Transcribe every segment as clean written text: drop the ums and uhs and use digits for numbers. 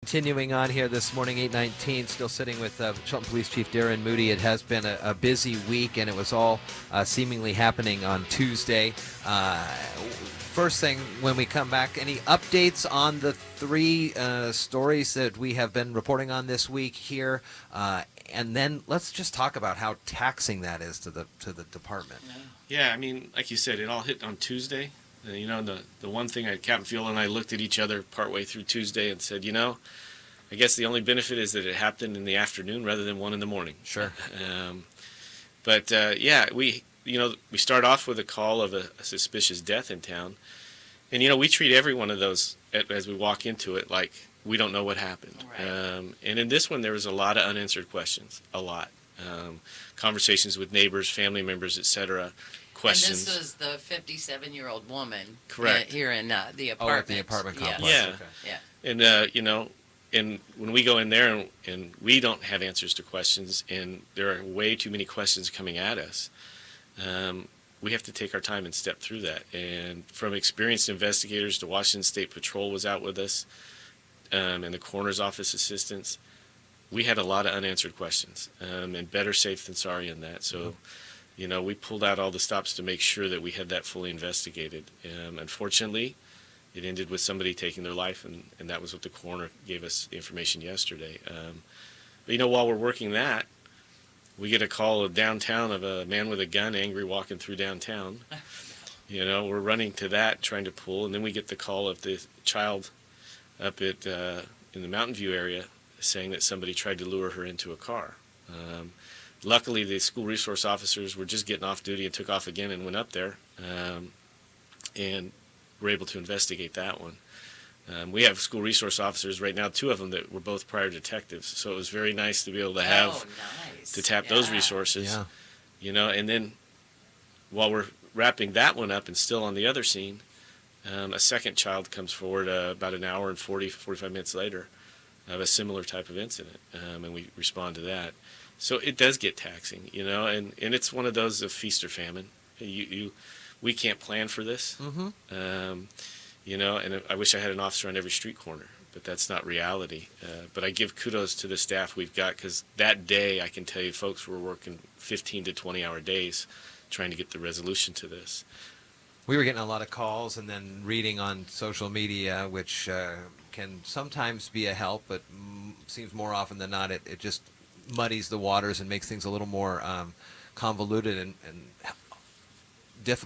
Continuing on here this morning, 8:19, still sitting with Shelton Police Chief Darrin Moody. It has been a busy week, and it was all seemingly happening on Tuesday. First thing, when we come back, any updates on the three stories that we have been reporting on this week here? And then let's just talk about how taxing that is to the department. Yeah, I mean, like you said, it all hit on Tuesday. The one thing, Captain Field and I looked at each other partway through Tuesday and said, I guess the only benefit is that it happened in the afternoon rather than 1 in the morning. Sure. We start off with a call of a suspicious death in town. And, we treat every one of those as we walk into it like we don't know what happened. Right. And in this one, there was a lot of unanswered questions, a lot. Conversations with neighbors, family members, etc. Questions. And this was the 57-year-old woman. Correct. Here in the apartment. Oh, at the apartment complex. Yeah. Okay. Yeah. And when we go in there and we don't have answers to questions, and there are way too many questions coming at us, we have to take our time and step through that. And from experienced investigators to Washington State Patrol was out with us, and the coroner's office assistants, we had a lot of unanswered questions, and better safe than sorry in that. So, we pulled out all the stops to make sure that we had that fully investigated. Unfortunately, it ended with somebody taking their life, and that was what the coroner gave us the information yesterday. But while we're working that, we get a call downtown of a man with a gun, angry, walking through downtown. We're running to that, trying to pull, and then we get the call of the child up at in the Mountain View area saying that somebody tried to lure her into a car. Luckily, the school resource officers were just getting off duty and took off again and went up there, and were able to investigate that one. We have school resource officers right now, 2 of them that were both prior detectives, so it was very nice to be able to have to tap those resources. Yeah. And then while we're wrapping that one up and still on the other scene, a second child comes forward about an hour and 45 minutes later of a similar type of incident, and we respond to that. So it does get taxing, and it's one of those of feast or famine. We can't plan for this, and I wish I had an officer on every street corner, but that's not reality. But I give kudos to the staff we've got, because that day, I can tell you, folks were working 15 to 20-hour days trying to get the resolution to this. We were getting a lot of calls and then reading on social media, which can sometimes be a help, but seems more often than not it just muddies the waters and makes things a little more convoluted and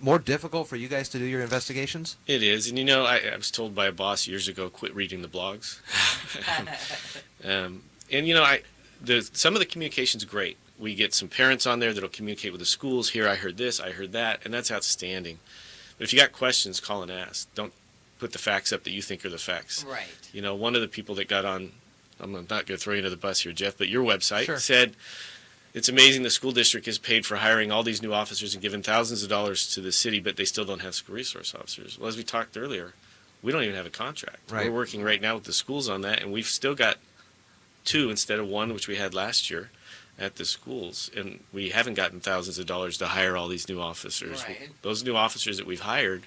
more difficult for you guys to do your investigations? It is. And I was told by a boss years ago, quit reading the blogs. Some of the communication's great. We get some parents on there that'll communicate with the schools. Here, I heard this, I heard that, and that's outstanding. But if you got questions, call and ask. Don't put the facts up that you think are the facts. Right. One of the people that got on, I'm not going to throw you under the bus here, Jeff, but your website said, it's amazing the school district has paid for hiring all these new officers and given thousands of dollars to the city, but they still don't have school resource officers. Well, as we talked earlier, we don't even have a contract. Right. We're working right now with the schools on that, and we've still got 2 instead of 1, which we had last year at the schools, and we haven't gotten thousands of dollars to hire all these new officers. Right. Those new officers that we've hired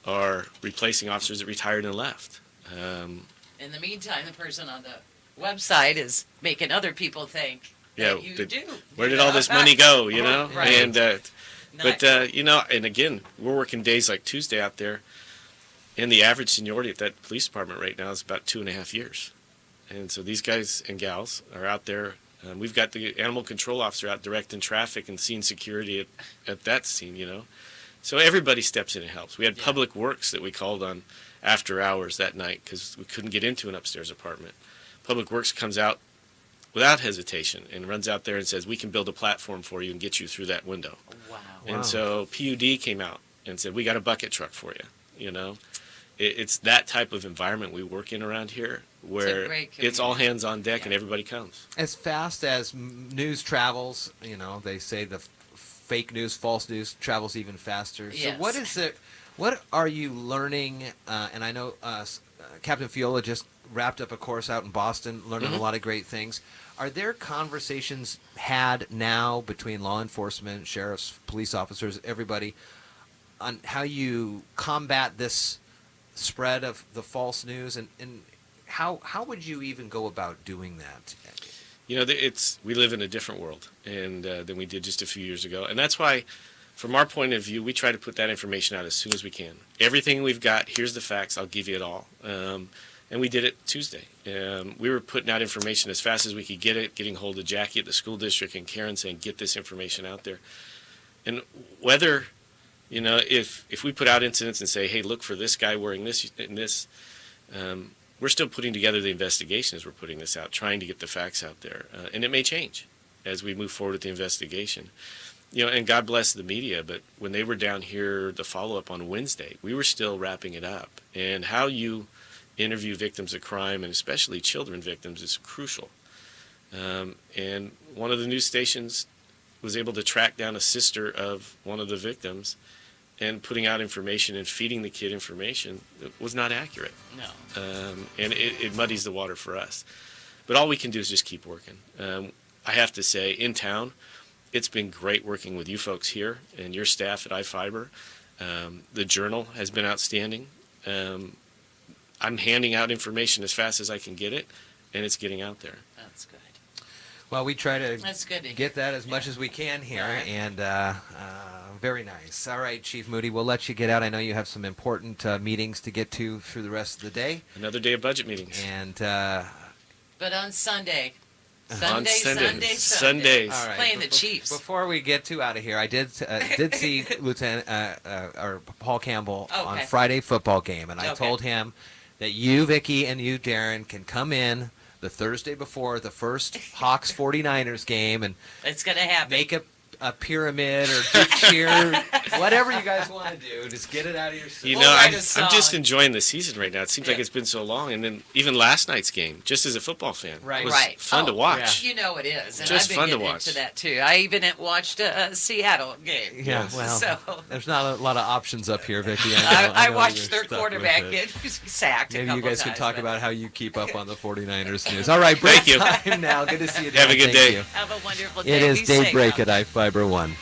are replacing officers that retired and left. In the meantime, the person on the website is making other people think that you do. Where did all this money go, Right. And and again, we're working days like Tuesday out there, and the average seniority at that police department right now is about 2.5 years. And so these guys and gals are out there. We've got the animal control officer out directing traffic and scene security at that scene, So everybody steps in and helps. We had public works that we called on after hours that night because we couldn't get into an upstairs apartment. Public works comes out without hesitation and runs out there and says, we can build a platform for you and get you through that window. Wow. And so PUD came out and said, we got a bucket truck for you, It's that type of environment we work in around here, where it's all hands on deck and everybody comes. As fast as news travels, they say the fake news, false news travels even faster. Yes. So what are you learning? And I know Captain Fiola just wrapped up a course out in Boston, learning a lot of great things. Are there conversations had now between law enforcement, sheriffs, police officers, everybody, on how you combat this spread of the false news? And how would you even go about doing that? We live in a different world than we did just a few years ago, and that's why, from our point of view, we try to put that information out as soon as we can. Everything we've got, here's the facts. I'll give you it all. And we did it Tuesday. We were putting out information as fast as we could get it, getting hold of Jackie at the school district and Karen saying, get this information out there. And whether, if we put out incidents and say, hey, look for this guy wearing this and this, we're still putting together the investigation as we're putting this out, trying to get the facts out there. And it may change as we move forward with the investigation. And God bless the media, but when they were down here, the follow-up on Wednesday, we were still wrapping it up. And how you interview victims of crime, and especially children victims, is crucial. And one of the news stations was able to track down a sister of one of the victims, and putting out information and feeding the kid information was not accurate. No. And it muddies the water for us. But all we can do is just keep working. I have to say, in town, it's been great working with you folks here and your staff at iFiber. The Journal has been outstanding. I'm handing out information as fast as I can get it, and it's getting out there. That's good. Well, we try to That's good to get that as much as we can here, and very nice. All right, Chief Moody, we'll let you get out. I know you have some important meetings to get to through the rest of the day. Another day of budget meetings. And but on Sunday. Sundays. All right. Playing the Chiefs. Before we get too out of here, I did see Lieutenant or Paul Campbell on Friday football game, and I told him that you, Vicki, and you, Darrin, can come in the Thursday before the first Hawks 49ers game and it's gonna happen. Make a pyramid or do cheer, whatever you guys want to do. Just get it out of your system. I'm just enjoying the season right now. It seems like it's been so long. And then even last night's game, just as a football fan, was fun to watch. Yeah. It is. And just I've been fun to getting watch. into that, too. I even watched a Seattle game. Yeah, well, there's not a lot of options up here, Vicki. I watched their quarterback get sacked Maybe you guys can talk about how you keep up on the 49ers news. All right, break time now. Good to see you, Dan. Have a good day. You. Have a wonderful day. It is Be safe Daybreak now. at iFiber 1.